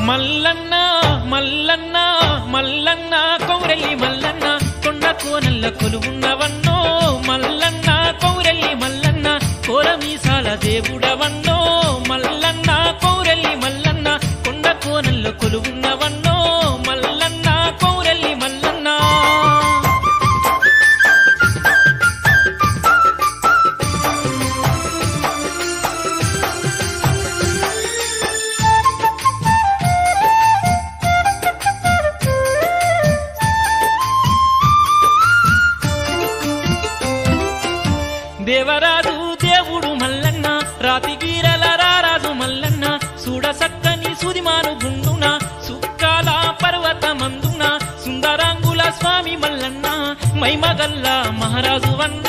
మల్లన్న మల్లన్న మల్లన్న కౌరెల్లి మల్లన్న కొండ కోనల్ల కొలువున్నవన్నో మల్లన్న కౌరెల్లి మల్లన్న కోరమీసాల దేవుడవన్నో మల్లన్న కౌరెల్లి మల్లన్న కొండ కోనల్ల కొలువున్నవన్నో మల్లన్న కౌరెల్లి మల్లన్న. దేవరాజు దేవుడు మల్లన్న రాతిగీరల రారాజు మల్లన్న చూడసక్కని సుదిమాను గుండున సుక్కాల పర్వతమందున సుందరాంగుల స్వామి మల్లన్న మైమగల్ల మహారాజు వన్న